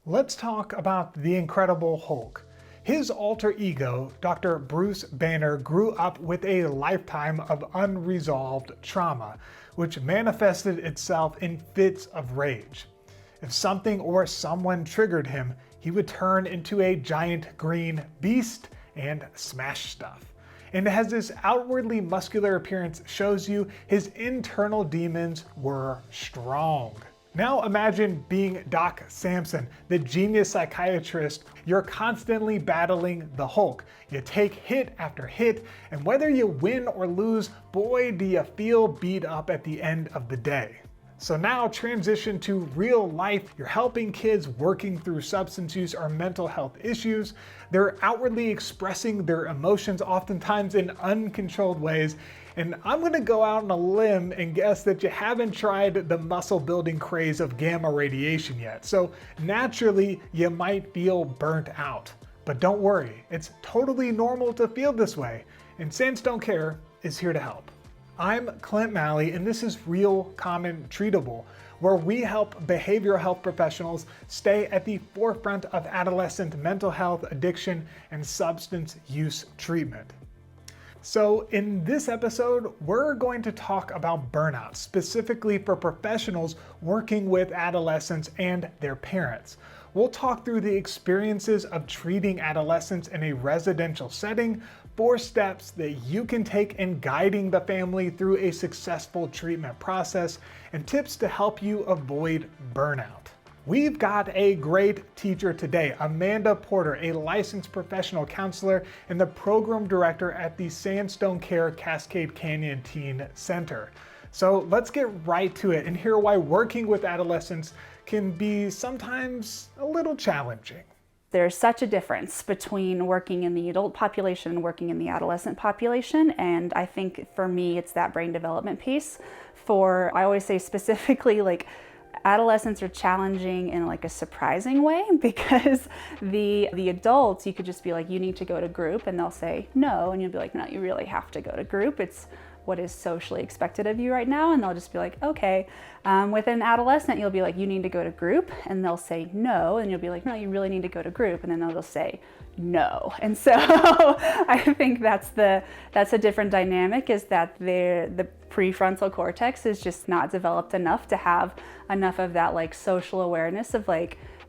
Let's talk about the Incredible Hulk. His alter ego, Dr. Bruce Banner, grew up with a lifetime of unresolved trauma, which manifested itself in fits of rage. If something or someone triggered him, he would turn into a giant green beast and smash stuff. And as his outwardly muscular appearance shows you, his internal demons were strong. Now imagine being Doc Samson, the genius psychiatrist. You're constantly battling the Hulk. You take hit after hit, and whether you win or lose, boy, do you feel beat up at the end of the day. So now transition to real life. You're helping kids working through substance use or mental health issues. They're outwardly expressing their emotions, oftentimes in uncontrolled ways. And I'm gonna go out on a limb and guess that you haven't tried the muscle building craze of gamma radiation yet. So naturally, you might feel burnt out. But don't worry, it's totally normal to feel this way. And Sandstone Care is here to help. I'm Clint Malley, and this is Real Common Treatable, where we help behavioral health professionals stay at the forefront of adolescent mental health, addiction, and substance use treatment. So in this episode, we're going to talk about burnout, specifically for professionals working with adolescents and their parents. We'll talk through the experiences of treating adolescents in a residential setting, 4 steps that you can take in guiding the family through a successful treatment process, and tips to help you avoid burnout. We've got a great teacher today, Amanda Porter, a licensed professional counselor and the program director at the Sandstone Care Cascade Canyon Teen Center. So let's get right to it and hear why working with adolescents can be sometimes a little challenging. There's such a difference between working in the adult population and working in the adolescent population. And I think for me, it's that brain development piece. I always say specifically, adolescents are challenging in a surprising way, because the adults, you could just be like, you need to go to group, and they'll say no, and you'll be like, no, you really have to go to group. It's what is socially expected of you right now, and they'll just be like, okay. With an adolescent, you'll be like, you need to go to group, and they'll say no, and you'll be like, no, you really need to go to group, and then they'll say no. And so I think that's a different dynamic, is that the prefrontal cortex is just not developed enough to have enough of that social awareness of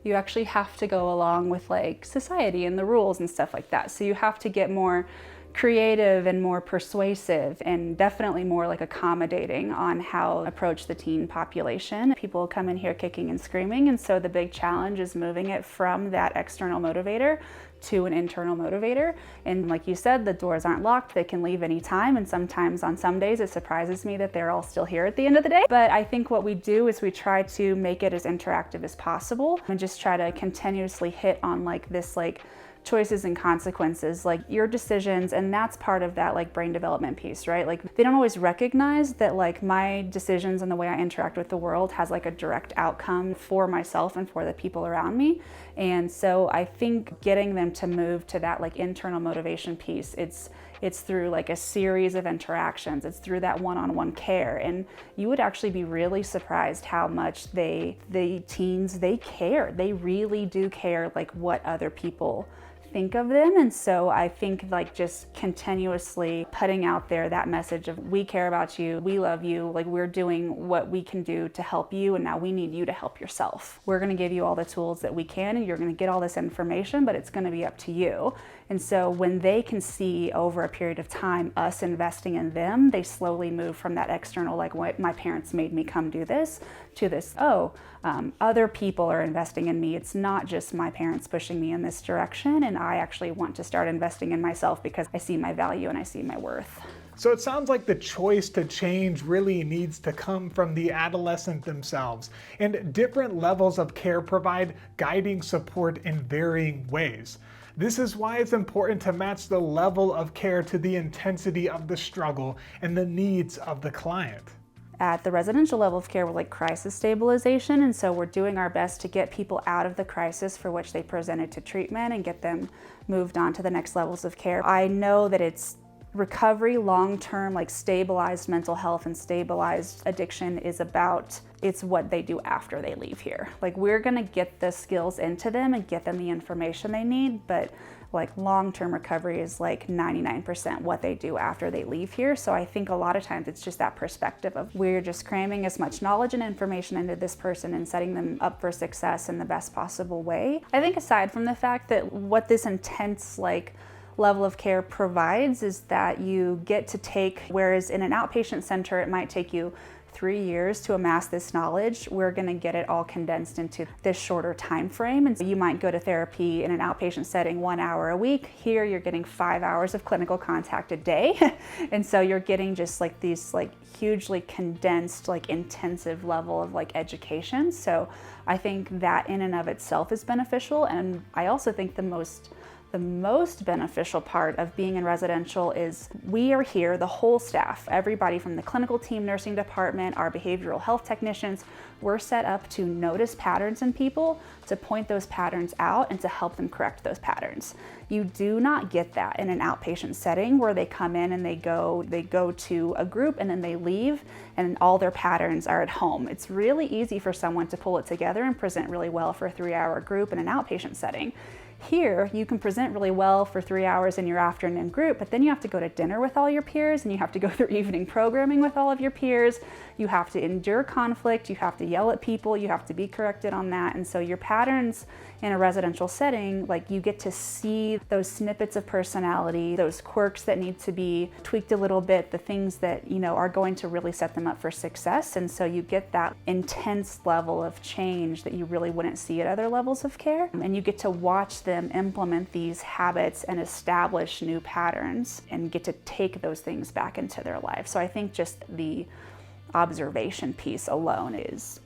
you actually have to go along with society and the rules and stuff like that. So you have to get more creative and more persuasive, and definitely more accommodating on how to approach the teen population. People come in here kicking and screaming, and so the big challenge is moving it from that external motivator to an internal motivator. And like you said, the doors aren't locked, they can leave anytime, and sometimes on some days it surprises me that they're all still here at the end of the day. But I think what we do is we try to make it as interactive as possible and just try to continuously hit on this choices and consequences, your decisions, and that's part of that brain development piece, right? They don't always recognize that my decisions and the way I interact with the world has a direct outcome for myself and for the people around me. And so I think getting them to move to that internal motivation piece, it's through a series of interactions. It's through that one-on-one care, and you would actually be really surprised how much the teens, they care. They really do care what other people think of them. And so I think just continuously putting out there that message of, we care about you, we love you, we're doing what we can do to help you, and now we need you to help yourself. We're going to give you all the tools that we can, and you're going to get all this information, but it's going to be up to you. And so when they can see over a period of time us investing in them, they slowly move from that external, what my parents made me come do this, to this, other people are investing in me. It's not just my parents pushing me in this direction, and I actually want to start investing in myself because I see my value and I see my worth. So it sounds like the choice to change really needs to come from the adolescent themselves, and different levels of care provide guiding support in varying ways. This is why it's important to match the level of care to the intensity of the struggle and the needs of the client. At the residential level of care, we're crisis stabilization, and so we're doing our best to get people out of the crisis for which they presented to treatment and get them moved on to the next levels of care. I know that it's recovery, long-term, like stabilized mental health and stabilized addiction is about, it's what they do after they leave here. Like we're gonna get the skills into them and get them the information they need, but like long-term recovery is like 99% what they do after they leave here. So I think a lot of times it's just that perspective of we're just cramming as much knowledge and information into this person and setting them up for success in the best possible way. I think aside from the fact that what this intense like level of care provides is that you get to take, whereas in an outpatient center it might take you 3 years to amass this knowledge, we're going to get it all condensed into this shorter time frame. And so you might go to therapy in an outpatient setting 1 hour a week. Here you're getting 5 hours of clinical contact a day. And so you're getting just like these like hugely condensed, like intensive level of like education. So I think that in and of itself is beneficial. And I also think the most beneficial part of being in residential is we are here, the whole staff, everybody from the clinical team, nursing department, our behavioral health technicians, we're set up to notice patterns in people, to point those patterns out and to help them correct those patterns. You do not get that in an outpatient setting where they come in and they go to a group and then they leave and all their patterns are at home. It's really easy for someone to pull it together and present really well for a 3-hour group in an outpatient setting. Here, you can present really well for 3 hours in your afternoon group, but then you have to go to dinner with all your peers and you have to go through evening programming with all of your peers. You have to endure conflict, you have to yell at people, you have to be corrected on that. And so your patterns in a residential setting, like you get to see those snippets of personality, those quirks that need to be tweaked a little bit, the things that, you know, are going to really set them up for success. And so you get that intense level of change that you really wouldn't see at other levels of care. And you get to watch them implement these habits and establish new patterns and get to take those things back into their life. So I think just the observation piece alone is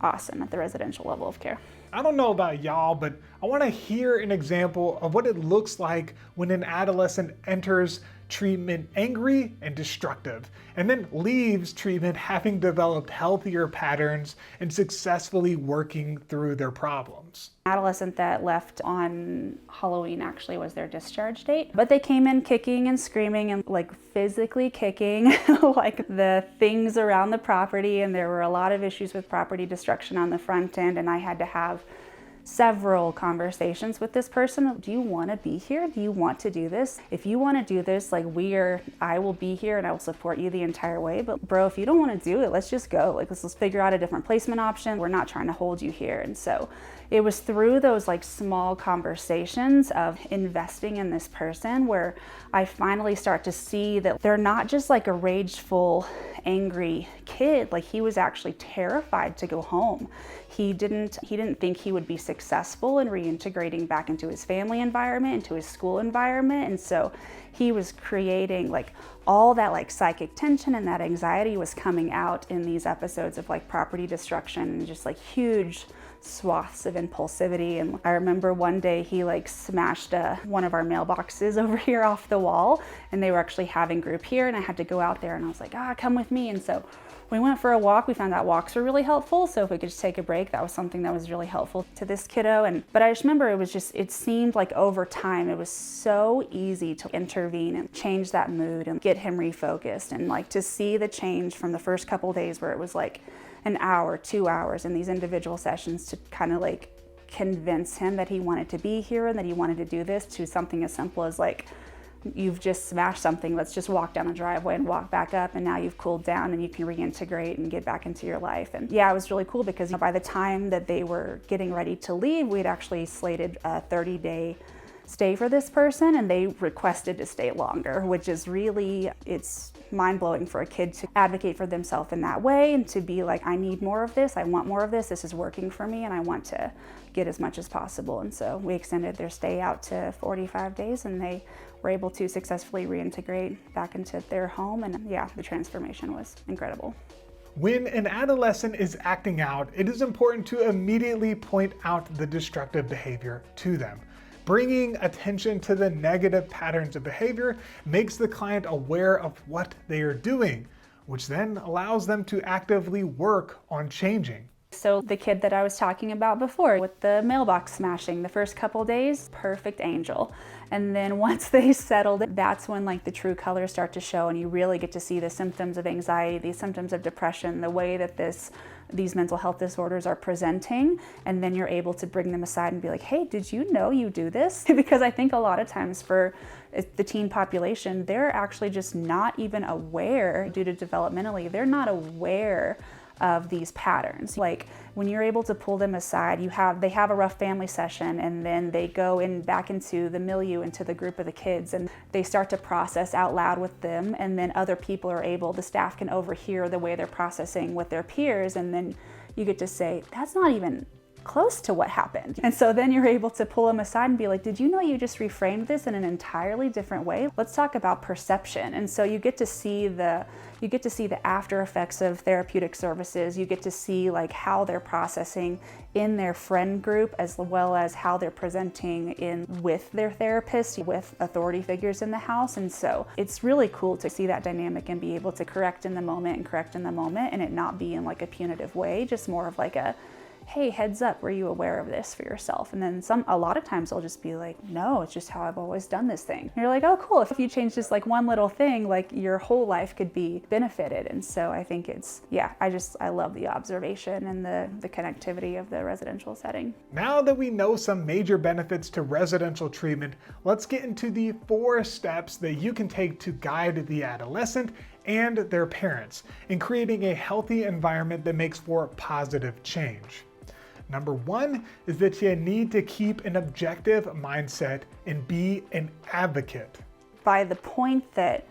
awesome at the residential level of care. I don't know about y'all, but I want to hear an example of what it looks like when an adolescent enters treatment angry and destructive, and then leaves treatment having developed healthier patterns and successfully working through their problems. Adolescent that left on Halloween actually was their discharge date, but they came in kicking and screaming and like physically kicking like the things around the property, and there were a lot of issues with property destruction on the front end, and I had to have several conversations with this person. Do you want to be here? Do you want to do this? If you want to do this, like I will be here and I will support you the entire way. But bro, if you don't want to do it, let's just go. Like let's figure out a different placement option. We're not trying to hold you here. And so it was through those like small conversations of investing in this person where I finally start to see that they're not just like a rageful, angry kid. Like he was actually terrified to go home. He didn't think he would be successful in reintegrating back into his family environment, into his school environment. And so he was creating like all that like psychic tension, and that anxiety was coming out in these episodes of like property destruction and just like huge swaths of impulsivity. And I remember one day he like smashed one of our mailboxes over here off the wall, and they were actually having group here, and I had to go out there and I was like, come with me. And so we went for a walk. We found out walks were really helpful. So if we could just take a break, that was something that was really helpful to this kiddo. But I just remember it seemed like over time, it was so easy to intervene and change that mood and get him refocused, and like to see the change from the first couple of days where it was like an hour, 2 hours in these individual sessions to kind of like convince him that he wanted to be here and that he wanted to do this, to something as simple as like, you've just smashed something, let's just walk down the driveway and walk back up, and now you've cooled down and you can reintegrate and get back into your life. And yeah, it was really cool because by the time that they were getting ready to leave, we'd actually slated a 30-day stay for this person, and they requested to stay longer, which is really, it's mind-blowing for a kid to advocate for themselves in that way and to be like, I need more of this, I want more of this is working for me, and I want to get as much as possible. And so we extended their stay out to 45 days, and they were able to successfully reintegrate back into their home. And yeah, the transformation was incredible. When an adolescent is acting out, it is important to immediately point out the destructive behavior to them. Bringing attention to the negative patterns of behavior makes the client aware of what they are doing, which then allows them to actively work on changing. So the kid that I was talking about before with the mailbox smashing, the first couple days, perfect angel. And then once they settled, that's when like the true colors start to show, and you really get to see the symptoms of anxiety, the symptoms of depression, the way that these mental health disorders are presenting. And then you're able to bring them aside and be like, hey, did you know you do this? Because I think a lot of times for the teen population, they're actually just not even aware, due to developmentally, they're not aware of these patterns. Like when you're able to pull them aside, they have a rough family session, and then they go back into the milieu, into the group of the kids, and they start to process out loud with them, and then other people are able, the staff can overhear the way they're processing with their peers, and then you get to say, that's not even close to what happened. And so then you're able to pull them aside and be like, did you know you just reframed this in an entirely different way? Let's talk about perception. And so you get to see the after effects of therapeutic services. You get to see like how they're processing in their friend group, as well as how they're presenting with their therapist, with authority figures in the house. And so it's really cool to see that dynamic and be able to correct in the moment and it not be in like a punitive way, just more of like a, hey, heads up, were you aware of this for yourself? And then a lot of times they'll just be like, no, it's just how I've always done this thing. And you're like, oh, cool. If you change just like one little thing, like your whole life could be benefited. And so I think I love the observation and the connectivity of the residential setting. Now that we know some major benefits to residential treatment, let's get into the 4 steps that you can take to guide the adolescent and their parents in creating a healthy environment that makes for positive change. Number 1 is that you need to keep an objective mindset and be an advocate. By the point that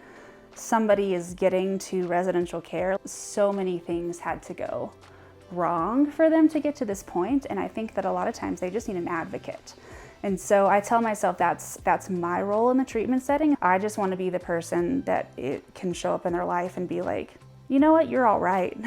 somebody is getting to residential care, so many things had to go wrong for them to get to this point, and I think that a lot of times they just need an advocate. And so I tell myself that's my role in the treatment setting. I just want to be the person that it can show up in their life and be like, you know what, you're all right.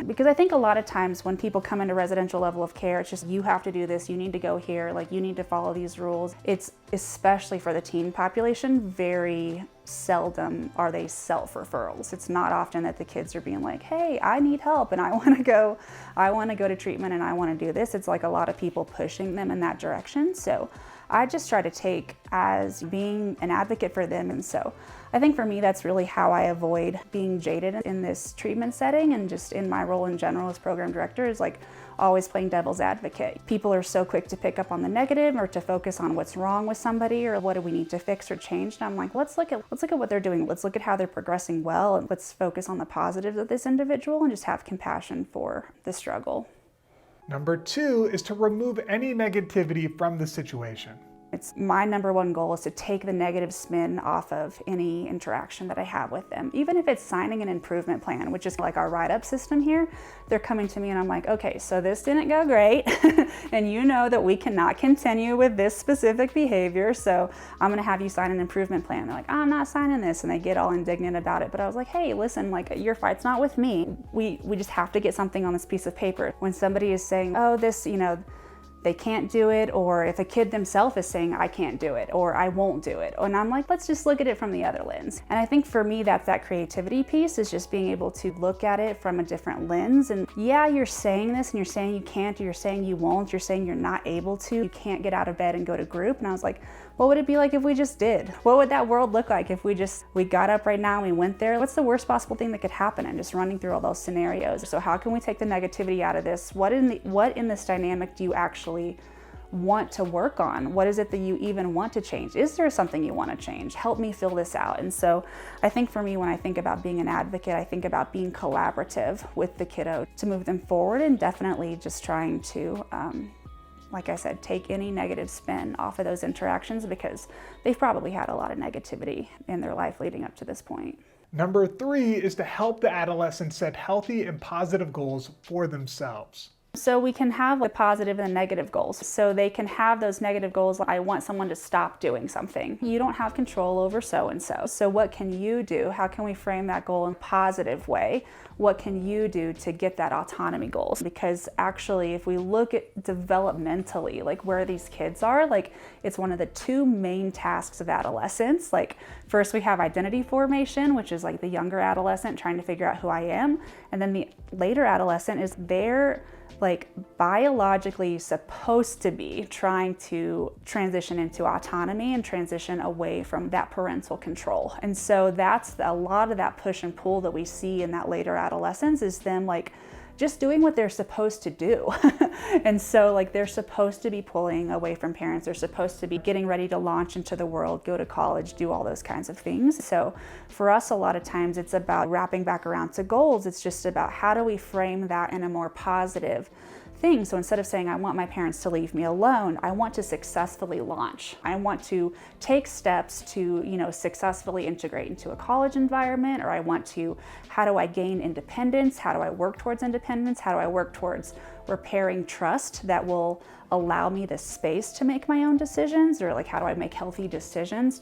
Because I think a lot of times when people come into residential level of care, it's just, you have to do this, you need to go here, like you need to follow these rules. It's, especially for the teen population, very seldom are they self-referrals. It's not often that the kids are being like, hey, I need help and I want to go to treatment and I want to do this. It's like a lot of people pushing them in that direction. So I just try to take as being an advocate for them. And so I think for me, that's really how I avoid being jaded in this treatment setting, and just in my role in general as program director is like always playing devil's advocate. People are so quick to pick up on the negative or to focus on what's wrong with somebody or what do we need to fix or change. And I'm like, let's look at what they're doing. Let's look at how they're progressing well, and let's focus on the positives of this individual and just have compassion for the struggle. Number 2 is to remove any negativity from the situation. It's my number 1 goal is to take the negative spin off of any interaction that I have with them. Even if it's signing an improvement plan, which is like our write-up system here, they're coming to me and I'm like, okay, so this didn't go great. And you know that we cannot continue with this specific behavior. So I'm gonna have you sign an improvement plan. They're like, oh, I'm not signing this. And they get all indignant about it. But I was like, hey, listen, like your fight's not with me. We just have to get something on this piece of paper. When somebody is saying, oh, this, they can't do it, or if a kid themselves is saying, I can't do it, or I won't do it. And I'm like, let's just look at it from the other lens. And I think for me, that's that creativity piece, is just being able to look at it from a different lens. And yeah, you're saying this and you're saying you can't, or you're saying you won't, you're saying you're not able to, you can't get out of bed and go to group. And I was like, what would it be like if we just did? What would that world look like if we got up right now and we went there? What's the worst possible thing that could happen? And just running through all those scenarios. So how can we take the negativity out of this? What in this dynamic do you actually want to work on? What is it that you even want to change? Is there something you want to change? Help me fill this out. And so I think for me, when I think about being an advocate, I think about being collaborative with the kiddo to move them forward, and definitely just trying to, like I said, take any negative spin off of those interactions, because they've probably had a lot of negativity in their life leading up to this point. Number 3 is to help the adolescents set healthy and positive goals for themselves. So we can have the positive and negative goals. So they can have those negative goals, like, I want someone to stop doing something. You don't have control over so-and-so. So what can you do? How can we frame that goal in a positive way? What can you do to get that autonomy goal? Because actually, if we look at developmentally, like where these kids are, like it's one of the 2 main tasks of adolescence. Like first we have identity formation, which is like the younger adolescent trying to figure out who I am. And then the later adolescent is like biologically supposed to be trying to transition into autonomy and transition away from that parental control. And so that's a lot of that push and pull that we see in that later adolescence, is them like just doing what they're supposed to do. And so like they're supposed to be pulling away from parents, they're supposed to be getting ready to launch into the world, go to college, do all those kinds of things. So for us, a lot of times it's about wrapping back around to goals. It's just about how do we frame that in a more positive thing. So instead of saying, I want my parents to leave me alone, I want to successfully launch. I want to take steps to, successfully integrate into a college environment, or I want to, how do I gain independence? How do I work towards independence? How do I work towards repairing trust that will allow me the space to make my own decisions, or like how do I make healthy decisions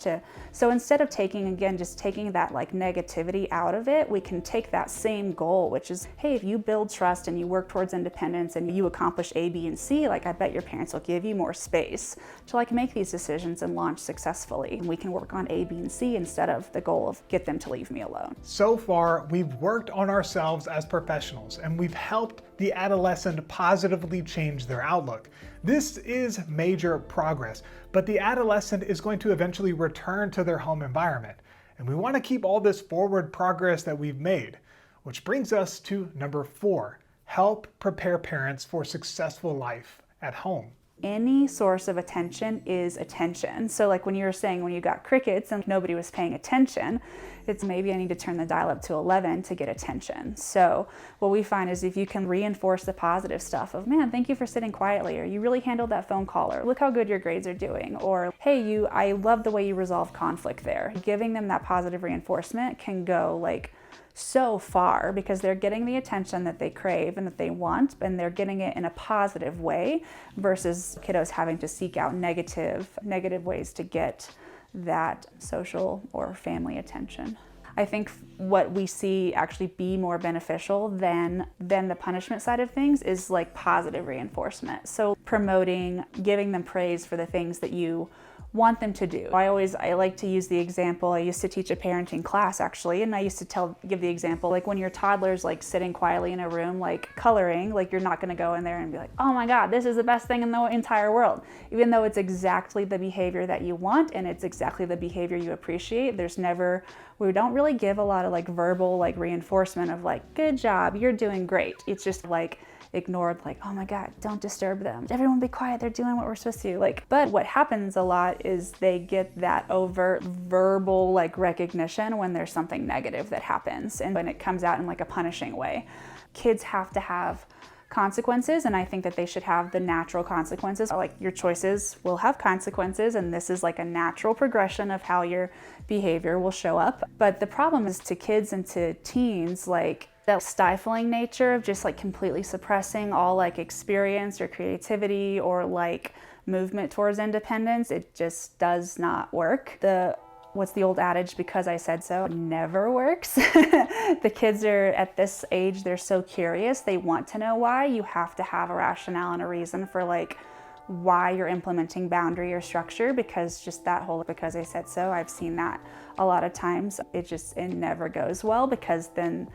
so instead of taking that like negativity out of it, we can take that same goal, which is, hey, if you build trust and you work towards independence and you accomplish A, B, and C, like I bet your parents will give you more space to like make these decisions and launch successfully. And we can work on A, B, and C instead of the goal of get them to leave me alone. So far, we've worked on ourselves as professionals, and we've helped the adolescent positively change their outlook. This is major progress, but the adolescent is going to eventually return to their home environment. And we want to keep all this forward progress that we've made, which brings us to number 4, help prepare parents for successful life at home. Any source of attention is attention. So like when you were saying when you got crickets and nobody was paying attention, it's maybe I need to turn the dial up to 11 to get attention. So what we find is if you can reinforce the positive stuff of, man, thank you for sitting quietly, or you really handled that phone call, or look how good your grades are doing, or hey, I love the way you resolve conflict there. Giving them that positive reinforcement can go like so far, because they're getting the attention that they crave and that they want, and they're getting it in a positive way versus kiddos having to seek out negative ways to get that social or family attention. I think what we see actually be more beneficial than the punishment side of things is like positive reinforcement. So promoting, giving them praise for the things that you want them to do. I like to use the example, I used to teach a parenting class actually, and I used to give the example, like when your toddler's like sitting quietly in a room, like coloring, like you're not gonna go in there and be like, oh my God, this is the best thing in the entire world. Even though it's exactly the behavior that you want and it's exactly the behavior you appreciate, we don't really give a lot of like verbal like reinforcement of like, good job, you're doing great. It's just like ignored, like, oh my God, don't disturb them. Everyone be quiet, they're doing what we're supposed to do. But what happens a lot is they get that overt verbal like recognition when there's something negative that happens, and when it comes out in like a punishing way. Kids have to have consequences, and I think that they should have the natural consequences. Like your choices will have consequences, and this is like a natural progression of how your behavior will show up. But the problem is to kids and to teens, like that stifling nature of just like completely suppressing all like experience or creativity or like movement towards independence, it just does not work. What's the old adage, because I said so, never works. The kids are at this age, they're so curious, they want to know why. You have to have a rationale and a reason for like why you're implementing boundary or structure, because just that whole because I said so, I've seen that a lot of times. It never goes well, because then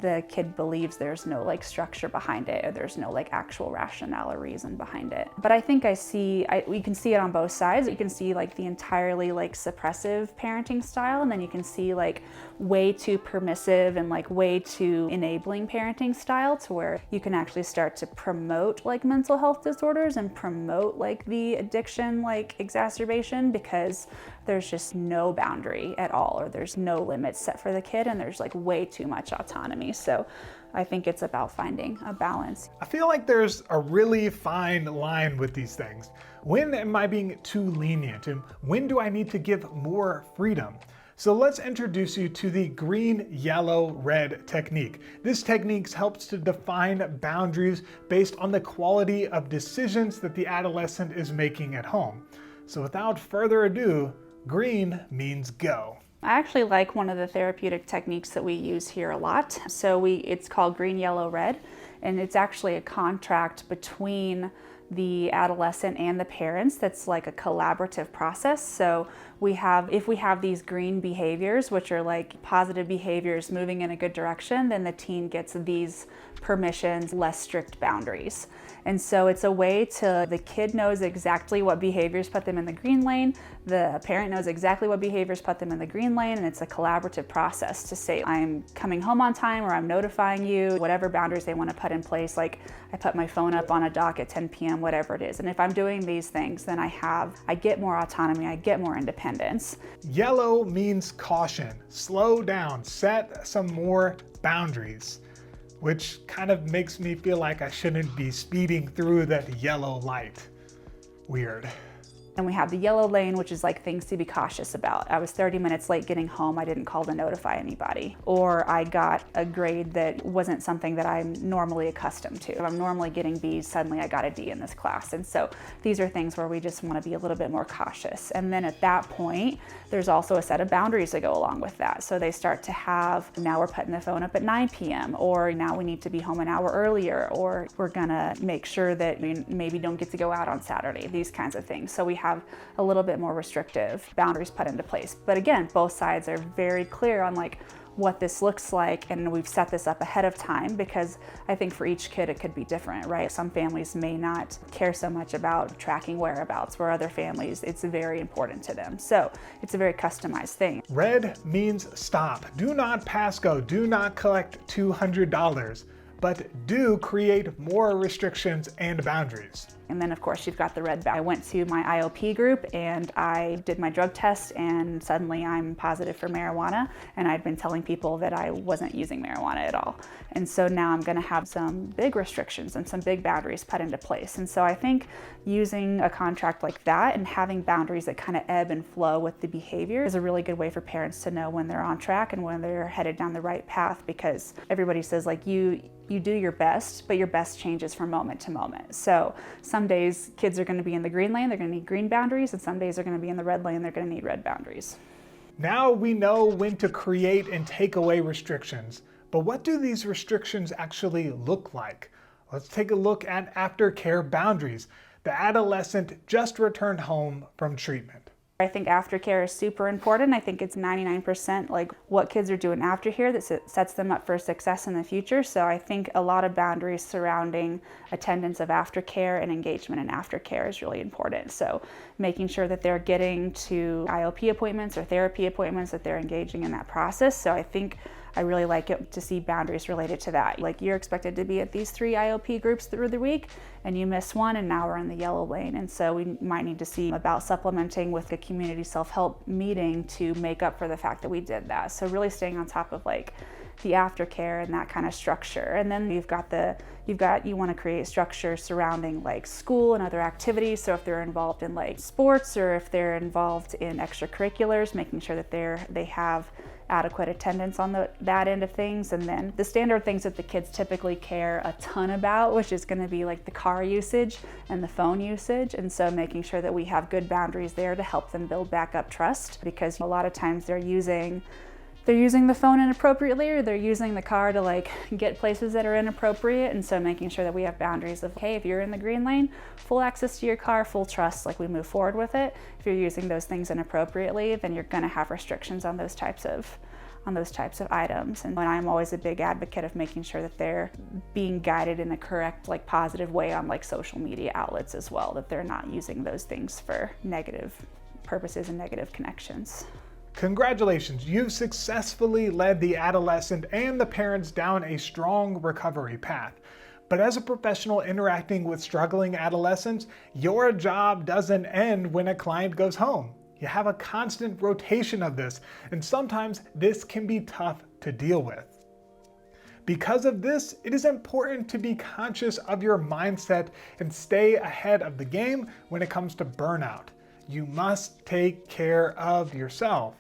the kid believes there's no like structure behind it, or there's no like actual rationale or reason behind it. But I think we can see it on both sides. You can see like the entirely like suppressive parenting style, and then you can see like way too permissive and like way too enabling parenting style, to where you can actually start to promote like mental health disorders and promote like the addiction like exacerbation, because there's just no boundary at all, or there's no limits set for the kid, and there's like way too much autonomy. So I think it's about finding a balance. I feel like there's a really fine line with these things. When am I being too lenient, and when do I need to give more freedom? So let's introduce you to the green, yellow, red technique. This technique helps to define boundaries based on the quality of decisions that the adolescent is making at home. So without further ado, green means go. I actually like one of the therapeutic techniques that we use here a lot. So it's called green, yellow, red, and it's actually a contract between the adolescent and the parents. That's like a collaborative process. So if we have these green behaviors, which are like positive behaviors moving in a good direction, then the teen gets these permissions, less strict boundaries. And so it's a way the kid knows exactly what behaviors put them in the green lane, the parent knows exactly what behaviors put them in the green lane, and it's a collaborative process to say, I'm coming home on time, or I'm notifying you, whatever boundaries they want to put in place. Like I put my phone up on a dock at 10 p.m., whatever it is. And if I'm doing these things, then I get more autonomy, I get more independence. Yellow means caution, slow down, set some more boundaries, which kind of makes me feel like I shouldn't be speeding through that yellow light. Weird. And we have the yellow lane, which is like things to be cautious about. I was 30 minutes late getting home. I didn't call to notify anybody. Or I got a grade that wasn't something that I'm normally accustomed to. If I'm normally getting B's, suddenly I got a D in this class. And so these are things where we just want to be a little bit more cautious. And then at that point, there's also a set of boundaries that go along with that. So they start to have, now we're putting the phone up at 9 p.m. or now we need to be home an hour earlier, or we're gonna make sure that we maybe don't get to go out on Saturday, these kinds of things. So we have a little bit more restrictive boundaries put into place. But again, both sides are very clear on like what this looks like, and we've set this up ahead of time because I think for each kid it could be different, right? Some families may not care so much about tracking whereabouts, where other families it's very important to them. So it's a very customized thing. Red means stop. Do not pass go. Do not collect $200, but do create more restrictions and boundaries. And then of course you've got the red bag. I went to my IOP group and I did my drug test and suddenly I'm positive for marijuana, and I'd been telling people that I wasn't using marijuana at all. And so now I'm gonna have some big restrictions and some big boundaries put into place. And so I think using a contract like that and having boundaries that kind of ebb and flow with the behavior is a really good way for parents to know when they're on track and when they're headed down the right path, because everybody says like you do your best, but your best changes from moment to moment. So some days kids are going to be in the green lane, they're going to need green boundaries, and some days they're going to be in the red lane, they're going to need red boundaries. Now we know when to create and take away restrictions, but what do these restrictions actually look like? Let's take a look at aftercare boundaries. The adolescent just returned home from treatment. I think aftercare is super important. I think it's 99% like what kids are doing after here that sets them up for success in the future. So I think a lot of boundaries surrounding attendance of aftercare and engagement in aftercare is really important. So making sure that they're getting to IOP appointments or therapy appointments, that they're engaging in that process. So I think I really like it to see boundaries related to that. Like you're expected to be at these 3 IOP groups through the week and you miss one and now we're in the yellow lane. And so we might need to see about supplementing with a community self-help meeting to make up for the fact that we did that. So really staying on top of like the aftercare and that kind of structure. And then you want to create structure surrounding like school and other activities. So if they're involved in like sports or if they're involved in extracurriculars, making sure that they have adequate attendance on that end of things. And then the standard things that the kids typically care a ton about, which is going to be like the car usage and the phone usage. And so making sure that we have good boundaries there to help them build back up trust, because a lot of times they're using the phone inappropriately, or they're using the car to like get places that are inappropriate. And so making sure that we have boundaries of, hey, if you're in the green lane, full access to your car, full trust, like we move forward with it. If you're using those things inappropriately, then you're going to have restrictions on those types of items. And I'm always a big advocate of making sure that they're being guided in a correct, like positive way on like social media outlets as well, that they're not using those things for negative purposes and negative connections. Congratulations, you've successfully led the adolescent and the parents down a strong recovery path. But as a professional interacting with struggling adolescents, your job doesn't end when a client goes home. You have a constant rotation of this, and sometimes this can be tough to deal with. Because of this, it is important to be conscious of your mindset and stay ahead of the game when it comes to burnout. You must take care of yourself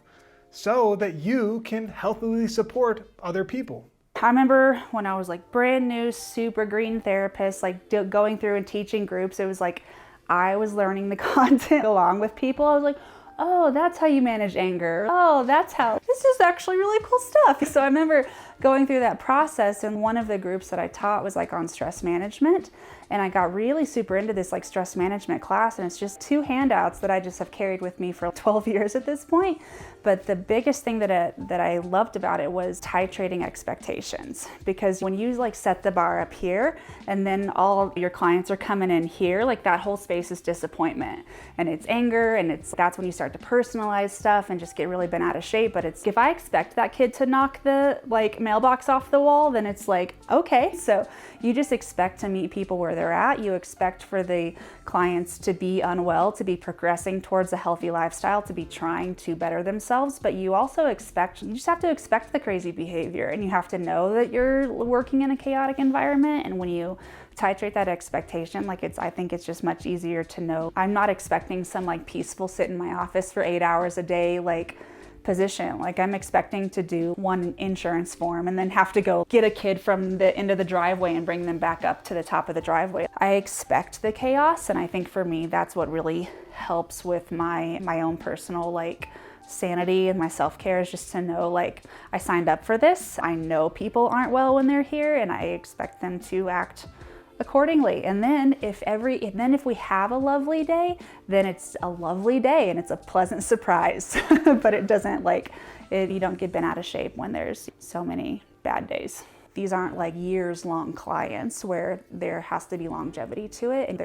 so that you can healthily support other people. I remember when I was like brand new, super green therapist, like going through and teaching groups, it was like I was learning the content along with people. I was like, oh, that's how you manage anger. Oh, this is actually really cool stuff. So I remember going through that process. And one of the groups that I taught was like on stress management. And I got really super into this like stress management class. And it's just 2 handouts that I just have carried with me for 12 years at this point. But the biggest thing that I loved about it was titrating expectations. Because when you like set the bar up here and then all your clients are coming in here, like that whole space is disappointment and it's anger, and that's when you start to personalize stuff and just get really bent out of shape. But it's, if I expect that kid to knock the like mailbox off the wall, then it's like, okay. So you just expect to meet people where they're at. You expect for the clients to be unwell, to be progressing towards a healthy lifestyle, to be trying to better themselves. But you also expect, you just have to expect the crazy behavior, and you have to know that you're working in a chaotic environment. And when you titrate that expectation, like I think it's just much easier to know I'm not expecting some like peaceful sit in my office for 8 hours a day, like position. Like I'm expecting to do one insurance form and then have to go get a kid from the end of the driveway and bring them back up to the top of the driveway. I expect the chaos, and I think for me that's what really helps with my own personal like sanity and my self-care, is just to know like I signed up for this. I know people aren't well when they're here, and I expect them to act accordingly. And then if we have a lovely day, then it's a lovely day and it's a pleasant surprise. But it doesn't you don't get bent out of shape when there's so many bad days. These aren't like years long clients where there has to be longevity to it, and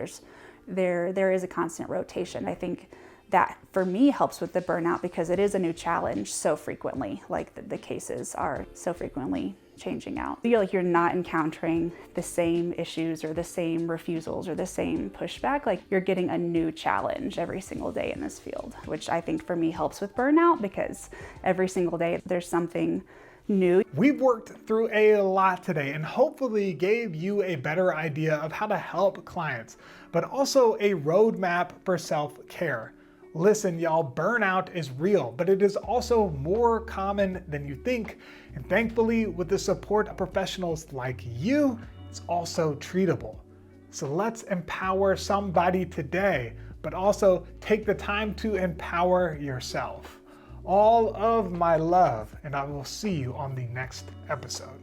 there is a constant rotation. I think that for me helps with the burnout because it is a new challenge so frequently. Like the cases are so frequently changing out. I feel like you're not encountering the same issues or the same refusals or the same pushback. Like you're getting a new challenge every single day in this field, which I think for me helps with burnout because every single day there's something new. We've worked through a lot today and hopefully gave you a better idea of how to help clients, but also a roadmap for self-care. Listen, y'all, burnout is real, but it is also more common than you think. And thankfully, with the support of professionals like you, it's also treatable. So let's empower somebody today, but also take the time to empower yourself. All of my love, and I will see you on the next episode.